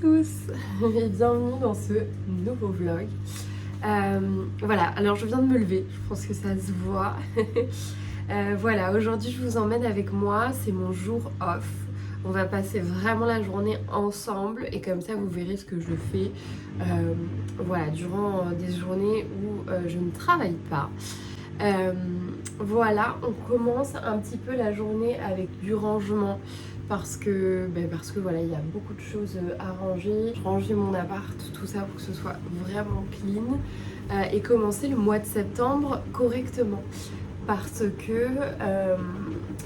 tous et bienvenue dans ce nouveau vlog. Voilà, alors je viens de me lever, je pense que ça se voit. Voilà, aujourd'hui je vous emmène avec moi, c'est mon jour off. On va passer vraiment la journée ensemble et comme ça vous verrez ce que je fais voilà, durant des journées où je ne travaille pas. Voilà, on commence un petit peu la journée avec du rangement parce que voilà, il y a beaucoup de choses à ranger. Ranger mon appart, tout ça pour que ce soit vraiment clean et commencer le mois de septembre correctement parce que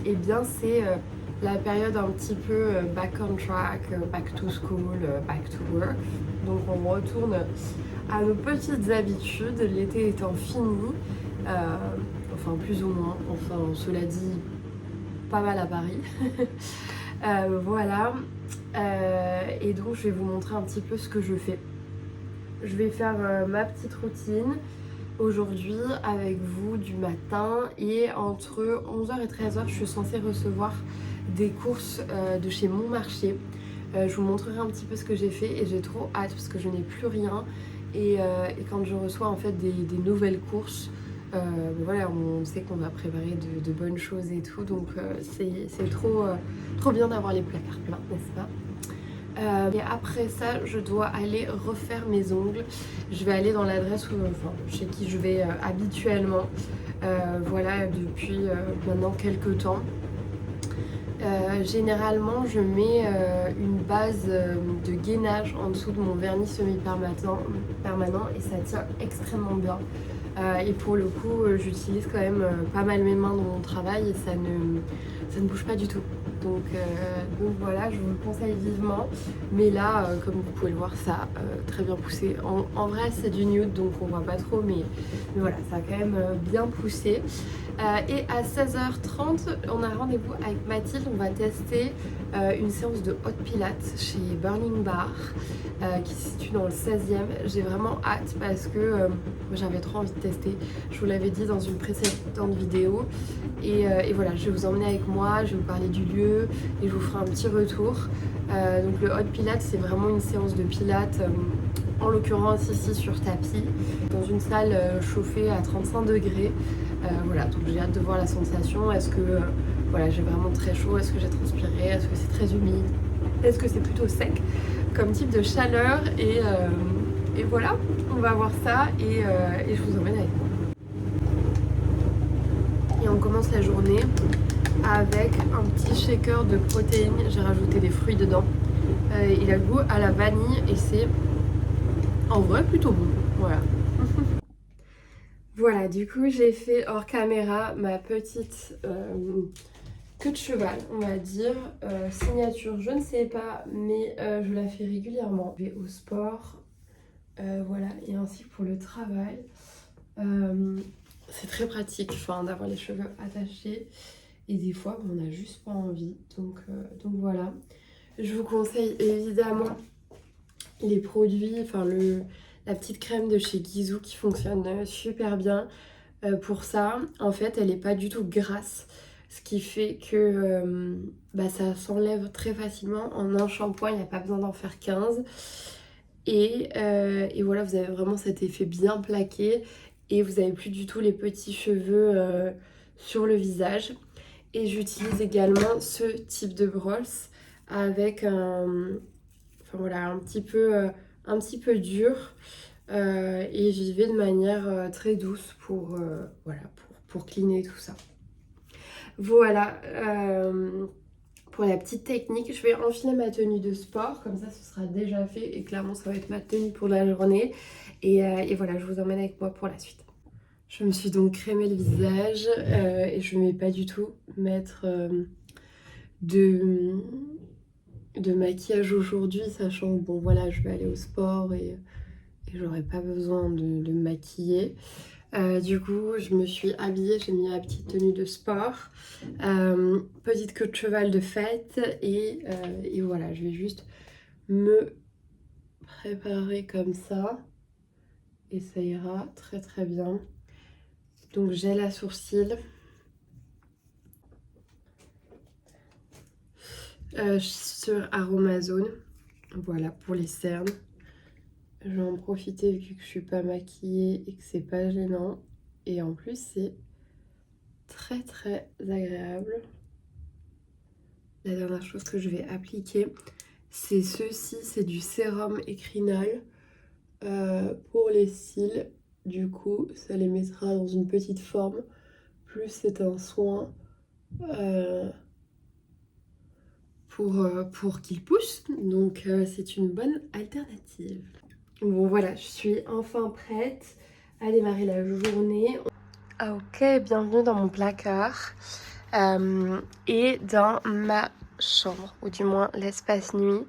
eh bien c'est la période un petit peu back on track, back to school, back to work. Donc on retourne à nos petites habitudes, l'été étant fini. Enfin plus ou moins, enfin cela dit pas mal à Paris. Voilà, et donc je vais vous montrer un petit peu ce que je fais. Je vais faire ma petite routine aujourd'hui avec vous du matin et entre 11h et 13h je suis censée recevoir des courses de chez Mon Marché. Je vous montrerai un petit peu ce que j'ai fait et j'ai trop hâte parce que je n'ai plus rien et quand je reçois en fait des nouvelles courses, voilà, on sait qu'on va préparer de bonnes choses et tout, donc c'est trop bien d'avoir les placards pleins, n'est-ce pas? Et après ça, je dois aller refaire mes ongles. Je vais aller dans l'adresse chez qui je vais habituellement, voilà, depuis maintenant quelques temps. Généralement, je mets une base de gainage en dessous de mon vernis semi-permanent et ça tient extrêmement bien. Et pour le coup, j'utilise quand même pas mal mes mains dans mon travail et ça ne bouge pas du tout. Donc voilà, je vous le conseille vivement. Mais là, comme vous pouvez le voir, ça a très bien poussé. En vrai, c'est du nude, donc on voit pas trop, mais voilà, ça a quand même bien poussé. Et à 16h30, on a rendez-vous avec Mathilde. On va tester une séance de hot pilates chez Burning Bar qui se situe dans le 16e. J'ai vraiment hâte parce que j'avais trop envie de tester. Je vous l'avais dit dans une précédente vidéo. Et voilà, je vais vous emmener avec moi, je vais vous parler du lieu et je vous ferai un petit retour. Donc le hot pilates, c'est vraiment une séance de pilates. En l'occurrence ici sur tapis, dans une salle chauffée à 35 degrés. Voilà, donc j'ai hâte de voir la sensation. Est-ce que voilà, j'ai vraiment très chaud? Est-ce que j'ai transpiré? Est-ce que c'est très humide? Est-ce que c'est plutôt sec comme type de chaleur? Et voilà, on va voir ça et je vous emmène avec moi. Et on commence la journée avec un petit shaker de protéines. J'ai rajouté des fruits dedans. Il a le goût à la vanille et c'est en vrai plutôt bon. Voilà. Voilà, du coup j'ai fait hors caméra ma petite queue de cheval, on va dire. Signature, je ne sais pas, mais je la fais régulièrement. Je vais au sport, voilà, et ainsi que pour le travail. C'est très pratique, enfin, d'avoir les cheveux attachés. Et des fois, on n'a juste pas envie. Donc voilà. Je vous conseille évidemment les produits, enfin la petite crème de chez Guizou qui fonctionne super bien pour ça. En fait, elle n'est pas du tout grasse, ce qui fait que ça s'enlève très facilement. En un shampoing, il n'y a pas besoin d'en faire 15. Et voilà, vous avez vraiment cet effet bien plaqué et vous n'avez plus du tout les petits cheveux sur le visage. Et j'utilise également ce type de brosse avec un petit peu dur et j'y vais de manière très douce pour cleaner tout ça. Voilà, pour la petite technique, je vais enfiler ma tenue de sport, comme ça ce sera déjà fait et clairement ça va être ma tenue pour la journée. Et voilà, je vous emmène avec moi pour la suite. Je me suis donc crémé le visage et je ne vais pas du tout mettre de maquillage aujourd'hui, sachant que bon voilà, je vais aller au sport et j'aurai pas besoin de me maquiller. Du coup, je me suis habillée, j'ai mis ma petite tenue de sport, petite queue de cheval de fête et voilà, je vais juste me préparer comme ça et ça ira très très bien. Donc gel à sourcils. Sur Aromazone. Voilà pour les cernes. Je vais en profiter vu que je suis pas maquillée et que c'est pas gênant. Et en plus c'est très très agréable. La dernière chose que je vais appliquer, c'est ceci, c'est du sérum écrinal pour les cils. Du coup, ça les mettra dans une petite forme. Plus c'est un soin pour qu'ils poussent. Donc c'est une bonne alternative. Bon voilà, je suis enfin prête à démarrer la journée. Ah, ok, bienvenue dans mon placard et dans ma chambre, ou du moins l'espace nuit.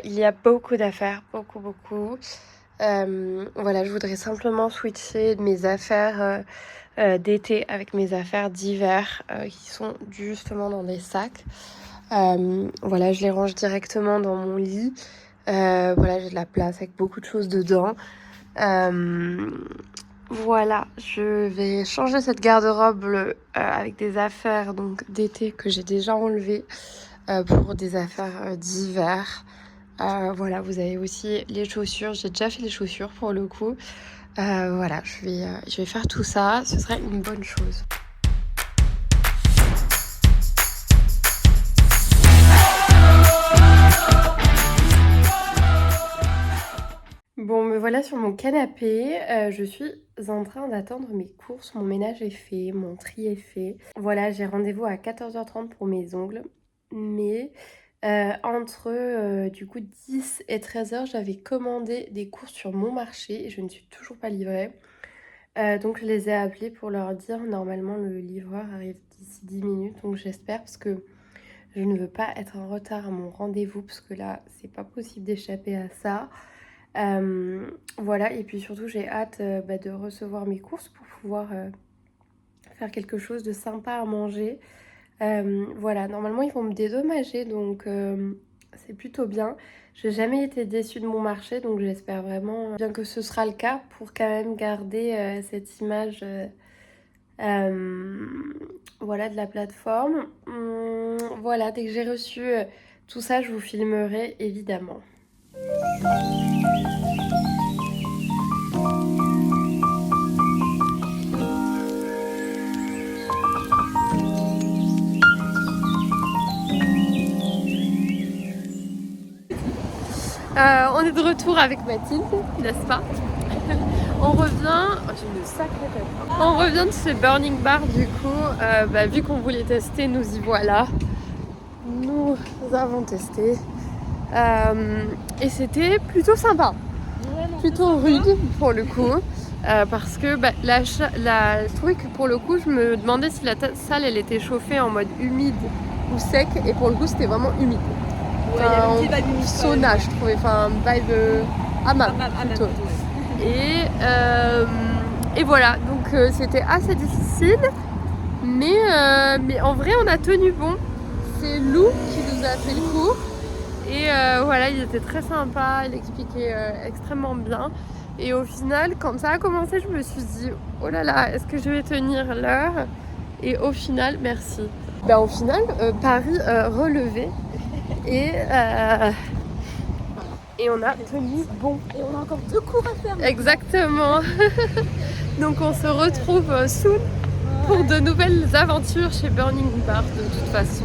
Il y a beaucoup d'affaires, beaucoup. Voilà, je voudrais simplement switcher mes affaires d'été avec mes affaires d'hiver qui sont justement dans des sacs. Voilà, je les range directement dans mon lit. Voilà, j'ai de la place avec beaucoup de choses dedans. Voilà, je vais changer cette garde-robe avec des affaires donc d'été que j'ai déjà enlevées pour des affaires d'hiver. Voilà, vous avez aussi les chaussures. J'ai déjà fait les chaussures pour le coup. Voilà, je vais faire tout ça. Ce serait une bonne chose. Bon, me voilà sur mon canapé. Je suis en train d'attendre mes courses. Mon ménage est fait, mon tri est fait. Voilà, j'ai rendez-vous à 14h30 pour mes ongles. Mais entre du coup 10 et 13h, j'avais commandé des courses sur mon marché et je ne suis toujours pas livrée. Donc je les ai appelés pour leur dire normalement le livreur arrive d'ici 10 minutes. Donc j'espère parce que je ne veux pas être en retard à mon rendez-vous parce que là c'est pas possible d'échapper à ça. Voilà, et puis surtout j'ai hâte de recevoir mes courses pour pouvoir faire quelque chose de sympa à manger. Voilà, normalement ils vont me dédommager donc c'est plutôt bien. J'ai jamais été déçue de mon marché donc j'espère vraiment bien que ce sera le cas pour quand même garder cette image voilà, de la plateforme. Voilà, dès que j'ai reçu tout ça, je vous filmerai évidemment. On est de retour avec Mathilde, n'est-ce pas? On revient, j'ai une sacrée tête. On revient de ce Burning Bar du coup, vu qu'on voulait tester, nous y voilà. Nous avons testé et c'était plutôt sympa, plutôt rude pour le coup. Parce que je trouvais que pour le coup, je me demandais si la salle elle était chauffée en mode humide ou sec, et pour le coup, c'était vraiment humide. Enfin, il y avait une vibe sauna, je trouvais, enfin, vibe hammam plutôt. Et voilà, donc c'était assez difficile, mais en vrai, on a tenu bon. C'est Lou qui nous a fait le cours. Et voilà, il était très sympa, il expliquait extrêmement bien. Et au final, quand ça a commencé, je me suis dit, oh là là, est-ce que je vais tenir l'heure? Et au final, merci. Au final, Paris relevé. Et on a tenu bon. Et on a encore 2 cours à faire. Exactement. Donc on se retrouve soon pour de nouvelles aventures chez Burning Bar de toute façon.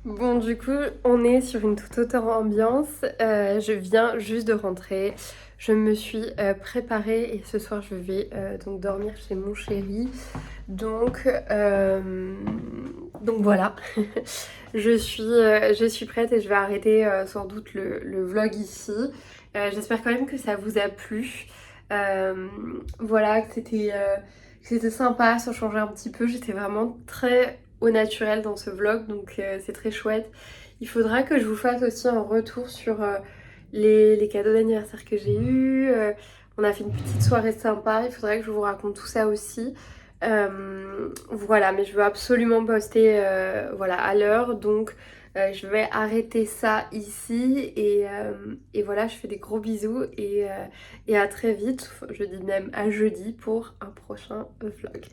Bon, du coup, on est sur une toute autre ambiance. Je viens juste de rentrer. Je me suis préparée et ce soir, je vais donc dormir chez mon chéri. Donc voilà. Je suis prête et je vais arrêter sans doute le vlog ici. J'espère quand même que ça vous a plu. Voilà, que c'était sympa, ça changeait un petit peu. J'étais vraiment très au naturel dans ce vlog, donc c'est très chouette. Il faudra que je vous fasse aussi un retour sur les cadeaux d'anniversaire que j'ai eus. On a fait une petite soirée sympa, il faudrait que je vous raconte tout ça aussi. Voilà, mais je veux absolument poster voilà, à l'heure, donc je vais arrêter ça ici et voilà, je fais des gros bisous et à très vite, je dis même à jeudi pour un prochain vlog.